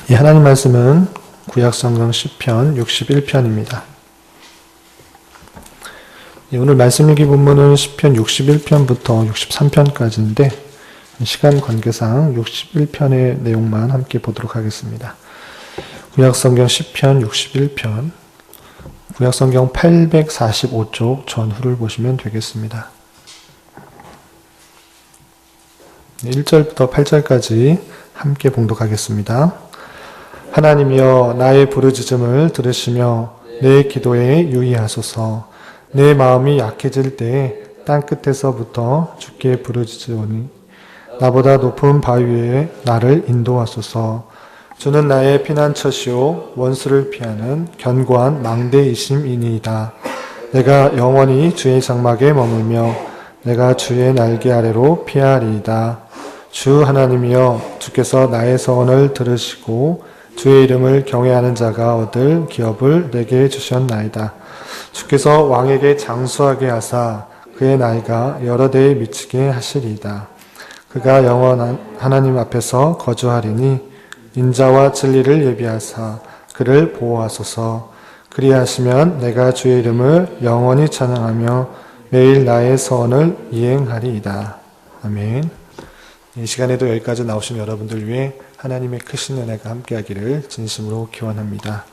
이 하나님 말씀은 구약성경 시편 61편입니다. 오늘 말씀 읽기 본문은 시편 61편부터 63편까지인데 시간 관계상 61편의 내용만 함께 보도록 하겠습니다. 구약성경 시편 61편, 구약성경 845쪽 전후를 보시면 되겠습니다. 1절부터 8절까지 함께 봉독하겠습니다. 하나님이여 나의 부르짖음을 들으시며 내 기도에 유의하소서. 내 마음이 약해질 때에 땅끝에서부터 주께 부르짖으오니 나보다 높은 바위 위에 나를 인도하소서. 주는 나의 피난처시오 원수를 피하는 견고한 망대이심이니이다. 내가 영원히 주의 장막에 머물며 내가 주의 날개 아래로 피하리이다. 주 하나님이여 주께서 나의 서원을 들으시고 주의 이름을 경외하는 자가 얻을 기업을 내게 주셨나이다. 주께서 왕에게 장수하게 하사 그의 나이가 여러 대에 미치게 하시리이다. 그가 영원한 하나님 앞에서 거주하리니 인자와 진리를 예비하사 그를 보호하소서. 그리하시면 내가 주의 이름을 영원히 찬양하며 매일 나의 서원을 이행하리이다. 아멘. 이 시간에도 여기까지 나오신 여러분들 위해 하나님의 크신 은혜가 함께하기를 진심으로 기원합니다.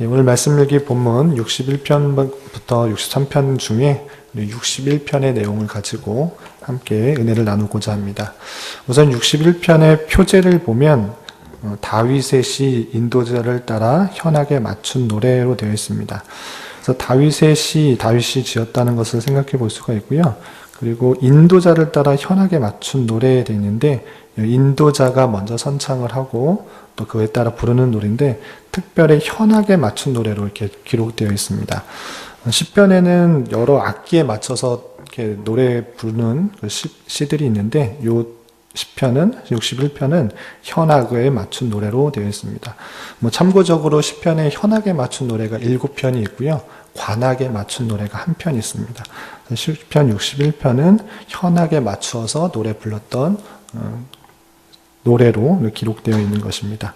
오늘 말씀 읽기 본문 61편부터 63편 중에 61편의 내용을 가지고 함께 은혜를 나누고자 합니다. 우선 61편의 표제를 보면 다윗의 시 인도자를 따라 현악에 맞춘 노래로 되어 있습니다. 그래서 다윗의 시, 다윗이 지었다는 것을 생각해 볼 수가 있고요. 그리고 인도자를 따라 현악에 맞춘 노래에 되어 있는데 인도자가 먼저 선창을 하고 또 그에 따라 부르는 노래인데 특별히 현악에 맞춘 노래로 이렇게 기록되어 있습니다. 시편에는 여러 악기에 맞춰서 이렇게 노래 부르는 시들이 있는데 요 시편은 61편은 현악에 맞춘 노래로 되어 있습니다. 참고적으로 시편에 현악에 맞춘 노래가 7편이 있고요. 관악에 맞춘 노래가 1편 있습니다. 시편 61편은 현악에 맞추어서 노래 불렀던 노래로 기록되어 있는 것입니다.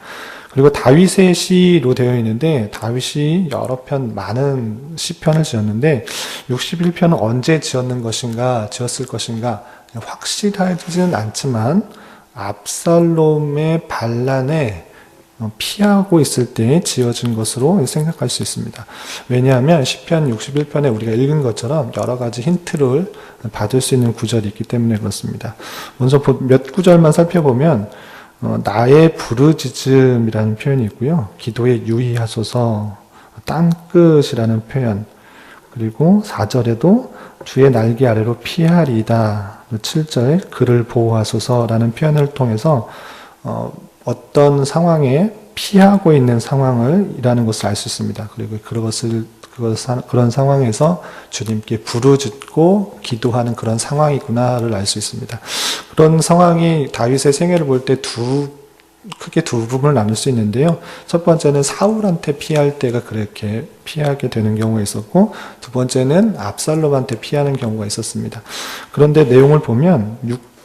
그리고 다윗의 시로 되어 있는데 다윗이 여러 편 많은 시편을 지었는데 61편은 언제 지었을 것인가 확실하지는 않지만 압살롬의 반란에 피하고 있을 때 지어진 것으로 생각할 수 있습니다. 왜냐하면 시편 61편에 우리가 읽은 것처럼 여러 가지 힌트를 받을 수 있는 구절이 있기 때문에 그렇습니다. 먼저 몇 구절만 살펴보면 나의 부르짖음이라는 표현이 있고요. 기도에 유의하소서, 땅끝이라는 표현, 그리고 4절에도 주의 날개 아래로 피하리이다. 7절에 그를 보호하소서라는 표현을 통해서 어떤 상황에 피하고 있는 상황이라는 것을 알 수 있습니다. 그리고 그런 상황에서 주님께 부르짖고 기도하는 그런 상황이구나를 알 수 있습니다. 그런 상황이 다윗의 생애를 볼 때 크게 두 부분을 나눌 수 있는데요. 첫 번째는 사울한테 피할 때가 그렇게 피하게 되는 경우가 있었고, 두 번째는 압살롬한테 피하는 경우가 있었습니다. 그런데 내용을 보면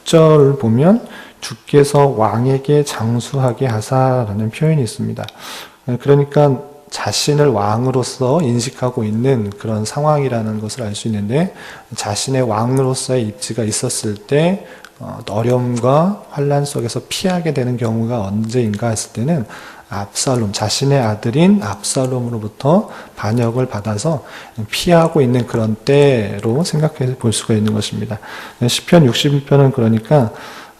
6절 보면 주께서 왕에게 장수하게 하사라는 표현이 있습니다. 그러니까 자신을 왕으로서 인식하고 있는 그런 상황이라는 것을 알 수 있는데, 자신의 왕으로서의 입지가 있었을 때 어려움과 환난 속에서 피하게 되는 경우가 언제인가 했을 때는 압살롬, 자신의 아들인 압살롬으로부터 반역을 받아서 피하고 있는 그런 때로 생각해 볼 수가 있는 것입니다. 시편 61편은 그러니까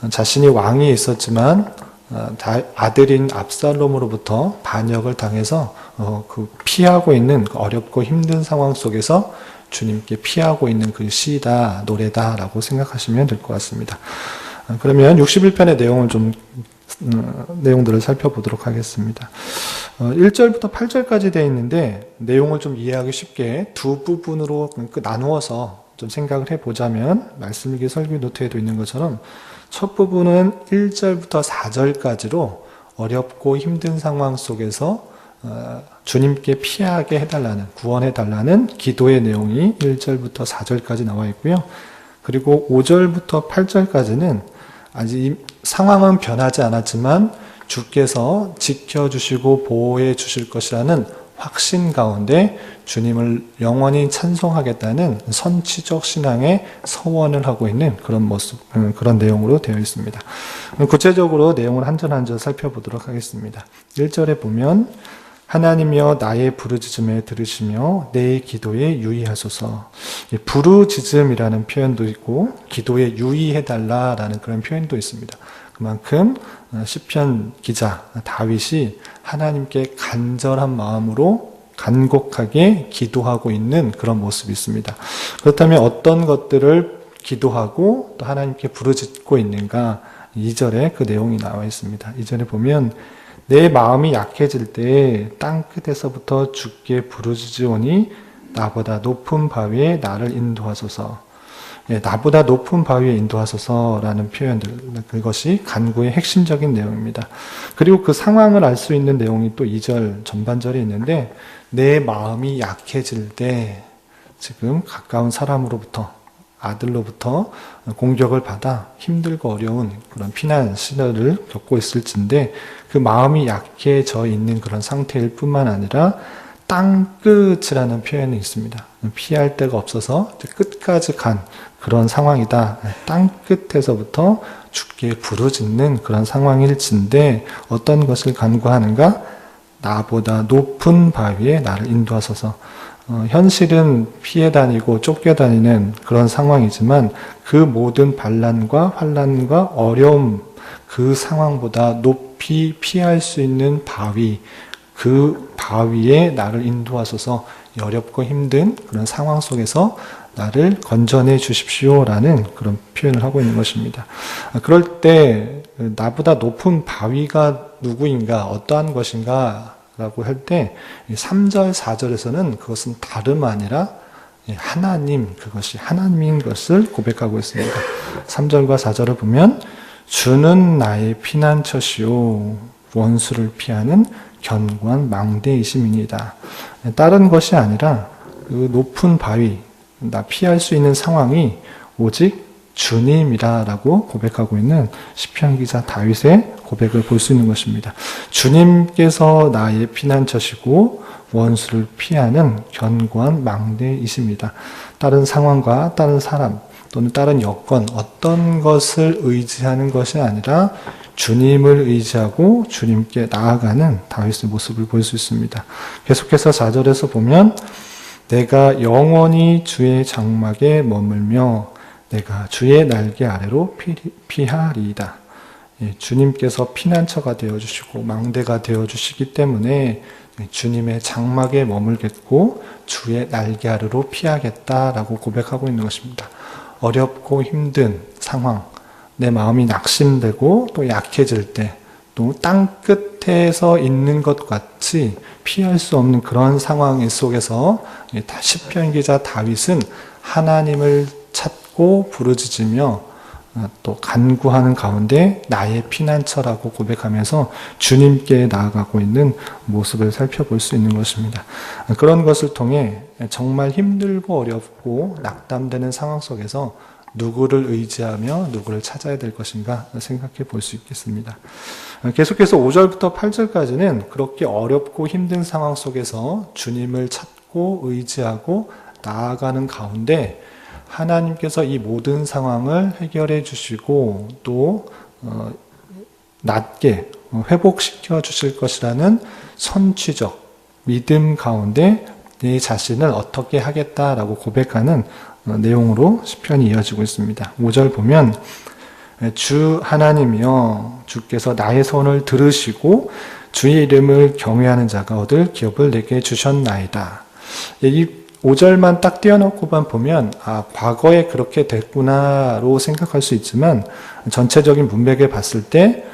자신이 왕이 있었지만 아들인 압살롬으로부터 반역을 당해서 피하고 있는 어렵고 힘든 상황 속에서 주님께 피하고 있는 그 시다, 노래다라고 생각하시면 될 것 같습니다. 그러면 61편의 내용들을 살펴보도록 하겠습니다. 1절부터 8절까지 되어 있는데 내용을 좀 이해하기 쉽게 두 부분으로 나누어서 좀 생각을 해보자면 말씀일기 설교 노트에도 있는 것처럼 첫 부분은 1절부터 4절까지로 어렵고 힘든 상황 속에서 주님께 피하게 해달라는, 구원해달라는 기도의 내용이 1절부터 4절까지 나와 있고요. 그리고 5절부터 8절까지는 아직 상황은 변하지 않았지만 주께서 지켜주시고 보호해 주실 것이라는 확신 가운데 주님을 영원히 찬송하겠다는 선취적 신앙의 서원을 하고 있는 그런 모습, 그런 내용으로 되어 있습니다. 구체적으로 내용을 한 절 한 절 살펴보도록 하겠습니다. 1절에 보면 하나님이여 나의 부르짖음에 들으시며 내 기도에 유의하소서. 부르짖음이라는 표현도 있고 기도에 유의해달라라는 그런 표현도 있습니다. 그만큼 시편 기자 다윗이 하나님께 간절한 마음으로 간곡하게 기도하고 있는 그런 모습이 있습니다. 그렇다면 어떤 것들을 기도하고 또 하나님께 부르짖고 있는가? 2절에 그 내용이 나와 있습니다. 2절에 보면 내 마음이 약해질 때 땅끝에서부터 주께 부르짖으오니 나보다 높은 바위에 나를 인도하소서. 나보다 높은 바위에 인도하소서라는 표현들, 그것이 간구의 핵심적인 내용입니다. 그리고 그 상황을 알 수 있는 내용이 또 2절 전반절에 있는데 내 마음이 약해질 때 지금 가까운 사람으로부터 아들로부터 공격을 받아 힘들고 어려운 그런 피난 시절을 겪고 있을진데 그 마음이 약해져 있는 그런 상태일 뿐만 아니라 땅끝이라는 표현이 있습니다. 피할 데가 없어서 끝까지 간 그런 상황이다. 땅끝에서부터 주께 부르짖는 그런 상황일진데 어떤 것을 간구하는가? 나보다 높은 바위에 나를 인도하소서. 현실은 피해 다니고 쫓겨 다니는 그런 상황이지만 그 모든 반란과 환란과 어려움 그 상황보다 높이 피할 수 있는 바위, 그 바위에 나를 인도하소서. 어렵고 힘든 그런 상황 속에서 나를 건져내 주십시오라는 그런 표현을 하고 있는 것입니다. 그럴 때 나보다 높은 바위가 누구인가, 어떠한 것인가 라고 할 때 3절, 4절에서는 그것은 다름 아니라 하나님, 그것이 하나님인 것을 고백하고 있습니다. 3절과 4절을 보면 주는 나의 피난처시오 원수를 피하는 견고한 망대이심이니이다. 다른 것이 아니라 그 높은 바위, 나 피할 수 있는 상황이 오직 주님이라고 고백하고 있는 시편 기자 다윗의 고백을 볼 수 있는 것입니다. 주님께서 나의 피난처시고 원수를 피하는 견고한 망대이십니다. 다른 상황과 다른 사람 또는 다른 여건 어떤 것을 의지하는 것이 아니라 주님을 의지하고 주님께 나아가는 다윗의 모습을 볼 수 있습니다. 계속해서 4절에서 보면 내가 영원히 주의 장막에 머물며 내가 주의 날개 아래로 피하리이다. 주님께서 피난처가 되어주시고 망대가 되어주시기 때문에 주님의 장막에 머물겠고 주의 날개 아래로 피하겠다라고 고백하고 있는 것입니다. 어렵고 힘든 상황, 내 마음이 낙심되고 또 약해질 때 또 땅끝에서 있는 것 같이 피할 수 없는 그런 상황 속에서 시편 기자 다윗은 하나님을 찾고 부르짖으며 또 간구하는 가운데 나의 피난처라고 고백하면서 주님께 나아가고 있는 모습을 살펴볼 수 있는 것입니다. 그런 것을 통해 정말 힘들고 어렵고 낙담되는 상황 속에서 누구를 의지하며 누구를 찾아야 될 것인가 생각해 볼 수 있겠습니다. 계속해서 5절부터 8절까지는 그렇게 어렵고 힘든 상황 속에서 주님을 찾고 의지하고 나아가는 가운데 하나님께서 이 모든 상황을 해결해 주시고 또 낫게 회복시켜 주실 것이라는 선취적 믿음 가운데 내 자신을 어떻게 하겠다라고 고백하는 내용으로 시편이 이어지고 있습니다. 5절 보면 주 하나님이여 주께서 나의 손을 들으시고 주의 이름을 경외하는 자가 얻을 기업을 내게 주셨나이다. 이 5절만 딱 띄워놓고만 보면 과거에 그렇게 됐구나로 생각할 수 있지만 전체적인 문맥을 봤을 때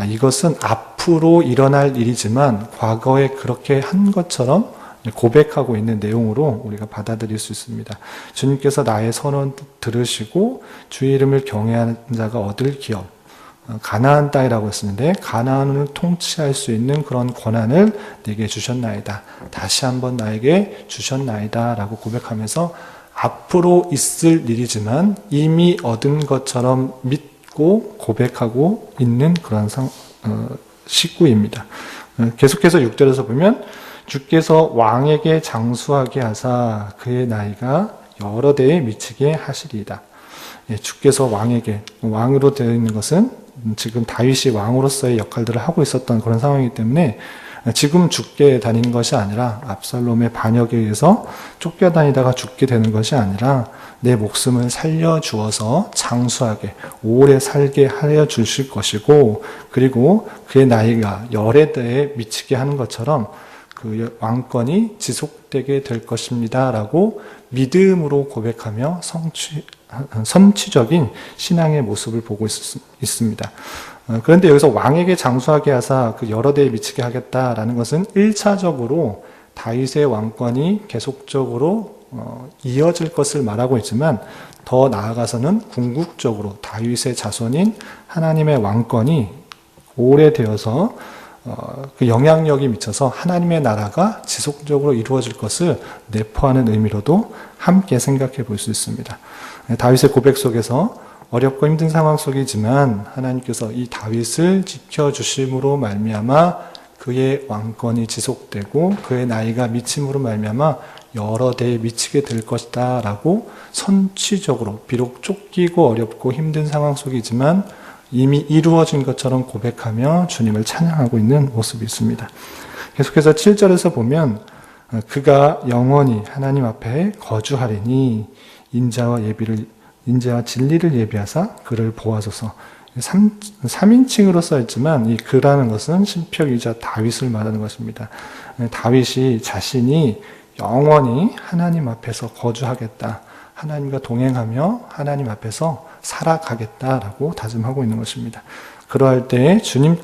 이것은 앞으로 일어날 일이지만 과거에 그렇게 한 것처럼 고백하고 있는 내용으로 우리가 받아들일 수 있습니다. 주님께서 나의 선언 들으시고 주의 이름을 경외하는 자가 얻을 기업, 가나안 땅이라고 했었는데 가나안을 통치할 수 있는 그런 권한을 내게 주셨나이다. 다시 한번 나에게 주셨나이다 라고 고백하면서 앞으로 있을 일이지만 이미 얻은 것처럼 믿고 고백하고 있는 그런 19입니다. 계속해서 6절에서 보면 주께서 왕에게 장수하게 하사 그의 나이가 여러 대에 미치게 하시리이다. 주께서 왕에게, 왕으로 되어 있는 것은 지금 다윗이 왕으로서의 역할들을 하고 있었던 그런 상황이기 때문에 지금 죽게 다니는 것이 아니라 압살롬의 반역에 의해서 쫓겨다니다가 죽게 되는 것이 아니라 내 목숨을 살려주어서 장수하게 오래 살게 하여 주실 것이고, 그리고 그의 나이가 열에 대해 미치게 하는 것처럼 그 왕권이 지속되게 될 것입니다 라고 믿음으로 고백하며 선취적인 신앙의 모습을 보고 있습니다. 그런데 여기서 왕에게 장수하게 하사 그 여러 대에 미치게 하겠다라는 것은 1차적으로 다윗의 왕권이 계속적으로 이어질 것을 말하고 있지만, 더 나아가서는 궁극적으로 다윗의 자손인 하나님의 왕권이 오래되어서 그 영향력이 미쳐서 하나님의 나라가 지속적으로 이루어질 것을 내포하는 의미로도 함께 생각해 볼 수 있습니다. 다윗의 고백 속에서 어렵고 힘든 상황 속이지만 하나님께서 이 다윗을 지켜주심으로 말미암아 그의 왕권이 지속되고 그의 나이가 미침으로 말미암아 여러 대에 미치게 될 것이다 라고 선취적으로, 비록 쫓기고 어렵고 힘든 상황 속이지만 이미 이루어진 것처럼 고백하며 주님을 찬양하고 있는 모습이 있습니다. 계속해서 7절에서 보면 그가 영원히 하나님 앞에 거주하리니 인자와 진리를 예비하사 그를 보아소서. 3인칭으로 써있지만 이 그라는 것은 신표이자 다윗을 말하는 것입니다. 다윗이 자신이 영원히 하나님 앞에서 거주하겠다, 하나님과 동행하며 하나님 앞에서 살아가겠다라고 다짐하고 있는 것입니다. 그러할 때 주님의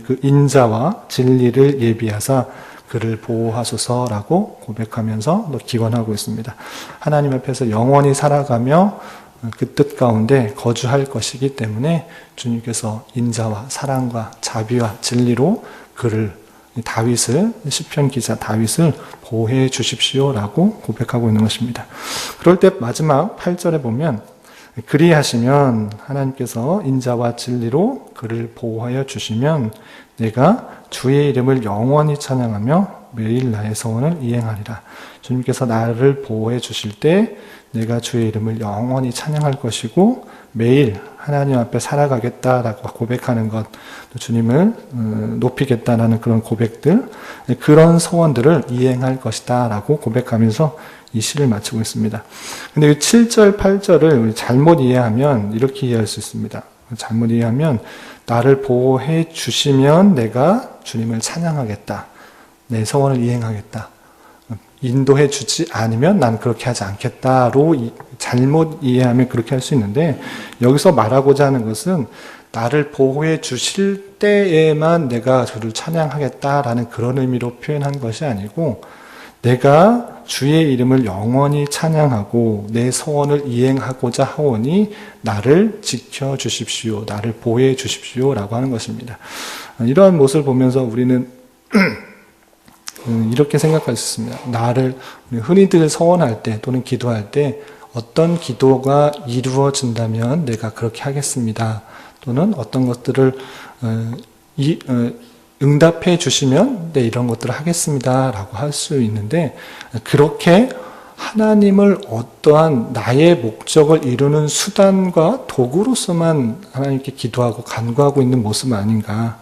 그 인자와 진리를 예비하사 그를 보호하소서라고 고백하면서 기원하고 있습니다. 하나님 앞에서 영원히 살아가며 그 뜻 가운데 거주할 것이기 때문에 주님께서 인자와 사랑과 자비와 진리로 다윗을, 시편 기자 다윗을 보호해 주십시오라고 고백하고 있는 것입니다. 그럴 때 마지막 8절에 보면 그리하시면, 하나님께서 인자와 진리로 그를 보호하여 주시면 내가 주의 이름을 영원히 찬양하며 매일 나의 소원을 이행하리라. 주님께서 나를 보호해 주실 때 내가 주의 이름을 영원히 찬양할 것이고 매일 하나님 앞에 살아가겠다라고 고백하는 것, 또 주님을 높이겠다라는 그런 고백들, 그런 소원들을 이행할 것이다 라고 고백하면서 이 시를 마치고 있습니다. 근데 이 7절, 8절을 잘못 이해하면 이렇게 이해할 수 있습니다. 잘못 이해하면 나를 보호해 주시면 내가 주님을 찬양하겠다, 내 소원을 이행하겠다, 인도해 주지 않으면 난 그렇게 하지 않겠다로 잘못 이해하면 그렇게 할 수 있는데, 여기서 말하고자 하는 것은 나를 보호해 주실 때에만 내가 주를 찬양하겠다라는 그런 의미로 표현한 것이 아니고, 내가 주의 이름을 영원히 찬양하고 내 소원을 이행하고자 하오니 나를 지켜주십시오, 나를 보호해 주십시오 라고 하는 것입니다. 이러한 모습을 보면서 우리는 이렇게 생각할 수 있습니다. 흔히들 서원할 때 또는 기도할 때 어떤 기도가 이루어진다면 내가 그렇게 하겠습니다, 또는 어떤 것들을 응답해 주시면 네, 이런 것들을 하겠습니다 라고 할 수 있는데, 그렇게 하나님을 어떠한 나의 목적을 이루는 수단과 도구로서만 하나님께 기도하고 간구하고 있는 모습 아닌가.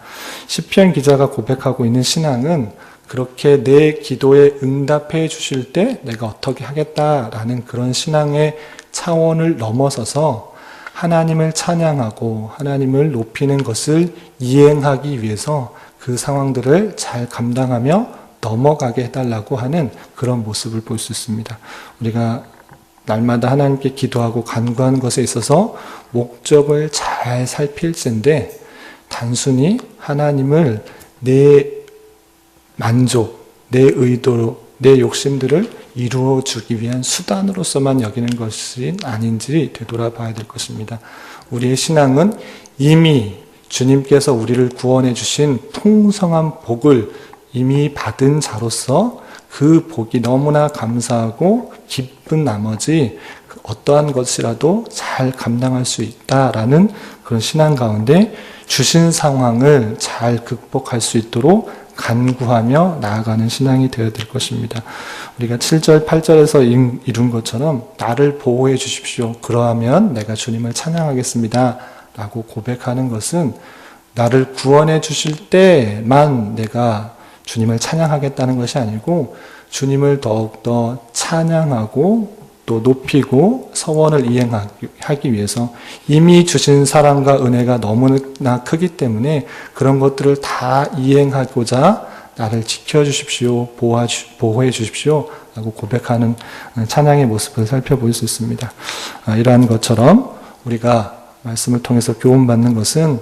시편 기자가 고백하고 있는 신앙은 그렇게 내 기도에 응답해 주실 때 내가 어떻게 하겠다라는 그런 신앙의 차원을 넘어서서 하나님을 찬양하고 하나님을 높이는 것을 이행하기 위해서 그 상황들을 잘 감당하며 넘어가게 해달라고 하는 그런 모습을 볼 수 있습니다. 우리가 날마다 하나님께 기도하고 간구하는 것에 있어서 목적을 잘 살필 텐데, 단순히 하나님을 내 만족, 내 의도로, 내 욕심들을 이루어주기 위한 수단으로서만 여기는 것이 아닌지 되돌아봐야 될 것입니다. 우리의 신앙은 이미 주님께서 우리를 구원해 주신 풍성한 복을 이미 받은 자로서 그 복이 너무나 감사하고 기쁜 나머지 어떠한 것이라도 잘 감당할 수 있다라는 그런 신앙 가운데 주신 상황을 잘 극복할 수 있도록 간구하며 나아가는 신앙이 되어야 될 것입니다. 우리가 7절, 8절에서 이룬 것처럼 나를 보호해 주십시오. 그러하면 내가 주님을 찬양하겠습니다. 라고 고백하는 것은 나를 구원해 주실 때만 내가 주님을 찬양하겠다는 것이 아니고 주님을 더욱더 찬양하고 또 높이고 서원을 이행하기 위해서 이미 주신 사랑과 은혜가 너무나 크기 때문에 그런 것들을 다 이행하고자 나를 지켜주십시오, 보호해 주십시오 라고 고백하는 찬양의 모습을 살펴볼 수 있습니다. 이러한 것처럼 우리가 말씀을 통해서 교훈받는 것은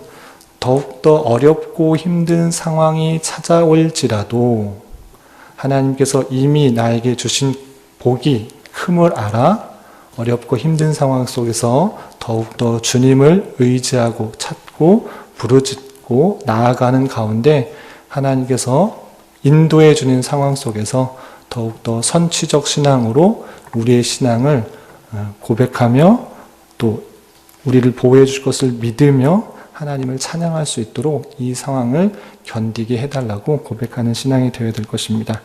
더욱더 어렵고 힘든 상황이 찾아올지라도 하나님께서 이미 나에게 주신 복이 큼을 알아 어렵고 힘든 상황 속에서 더욱더 주님을 의지하고 찾고 부르짖고 나아가는 가운데 하나님께서 인도해 주는 상황 속에서 더욱더 선취적 신앙으로 우리의 신앙을 고백하며 또 우리를 보호해 줄 것을 믿으며 하나님을 찬양할 수 있도록 이 상황을 견디게 해달라고 고백하는 신앙이 되어야 될 것입니다.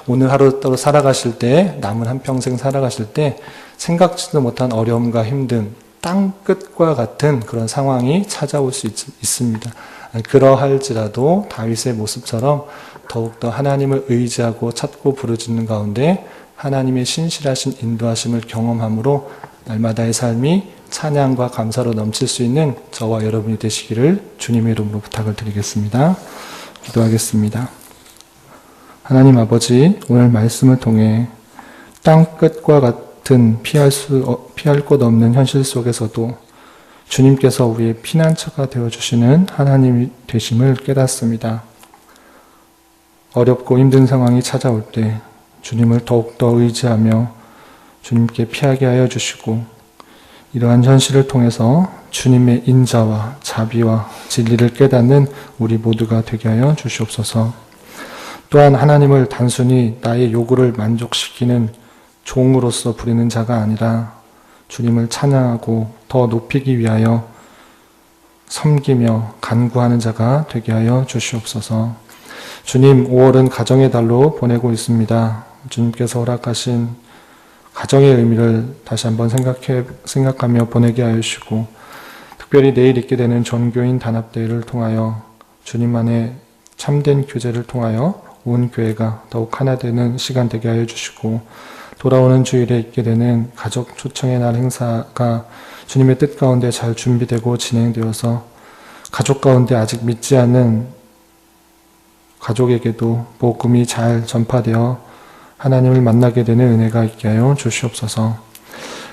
오늘 하루하루 살아가실 때, 남은 한평생 살아가실 때 생각지도 못한 어려움과 힘든 땅끝과 같은 그런 상황이 찾아올 수 있습니다. 그러할지라도 다윗의 모습처럼 더욱더 하나님을 의지하고 찾고 부르짖는 가운데 하나님의 신실하신 인도하심을 경험함으로 날마다의 삶이 찬양과 감사로 넘칠 수 있는 저와 여러분이 되시기를 주님의 이름으로 부탁을 드리겠습니다. 기도하겠습니다. 하나님 아버지, 오늘 말씀을 통해 땅끝과 같은 피할 곳 없는 현실 속에서도 주님께서 우리의 피난처가 되어주시는 하나님이 되심을 깨닫습니다. 어렵고 힘든 상황이 찾아올 때 주님을 더욱더 의지하며 주님께 피하게 하여 주시고 이러한 현실을 통해서 주님의 인자와 자비와 진리를 깨닫는 우리 모두가 되게 하여 주시옵소서. 또한 하나님을 단순히 나의 요구를 만족시키는 종으로서 부리는 자가 아니라 주님을 찬양하고 더 높이기 위하여 섬기며 간구하는 자가 되게 하여 주시옵소서. 주님, 5월은 가정의 달로 보내고 있습니다. 주님께서 허락하신 가정의 의미를 다시 한번 생각하며 보내게 하여 주시고 특별히 내일 있게 되는 전교인 단합대회를 통하여 주님만의 참된 교제를 통하여 온 교회가 더욱 하나 되는 시간 되게 하여 주시고 돌아오는 주일에 있게 되는 가족 초청의 날 행사가 주님의 뜻 가운데 잘 준비되고 진행되어서 가족 가운데 아직 믿지 않는 가족에게도 복음이 잘 전파되어 하나님을 만나게 되는 은혜가 있게 하여 주시옵소서.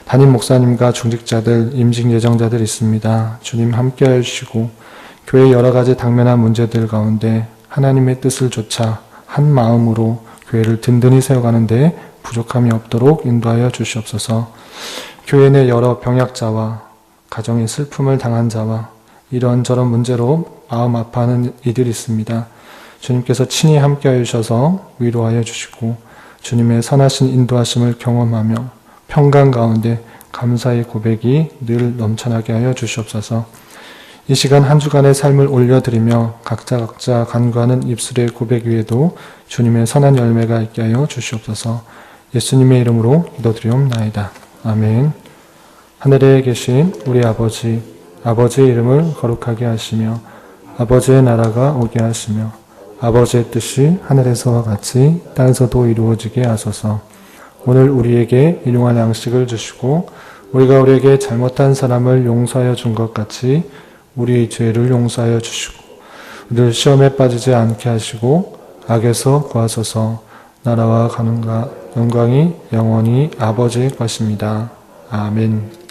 담임 목사님과 중직자들, 임직 예정자들 있습니다. 주님 함께하여 주시고 교회 여러 가지 당면한 문제들 가운데 하나님의 뜻을 좇아 한 마음으로 교회를 든든히 세워가는데 부족함이 없도록 인도하여 주시옵소서. 교회 내 여러 병약자와 가정의 슬픔을 당한 자와 이런저런 문제로 마음 아파하는 이들이 있습니다. 주님께서 친히 함께하여 주셔서 위로하여 주시고 주님의 선하신 인도하심을 경험하며 평강 가운데 감사의 고백이 늘 넘쳐나게 하여 주시옵소서. 이 시간 한 주간의 삶을 올려드리며 각자 간구하는 입술의 고백 위에도 주님의 선한 열매가 있게 하여 주시옵소서. 예수님의 이름으로 기도드리옵나이다. 아멘. 하늘에 계신 우리 아버지, 아버지의 이름을 거룩하게 하시며 아버지의 나라가 오게 하시며 아버지의 뜻이 하늘에서와 같이 땅에서도 이루어지게 하소서. 오늘 우리에게 일용할 양식을 주시고 우리가 우리에게 잘못한 사람을 용서하여 준 것 같이 우리의 죄를 용서하여 주시고 우리를 시험에 빠지지 않게 하시고 악에서 구하소서. 나라와 영광이 영원히 아버지의 것입니다. 아멘.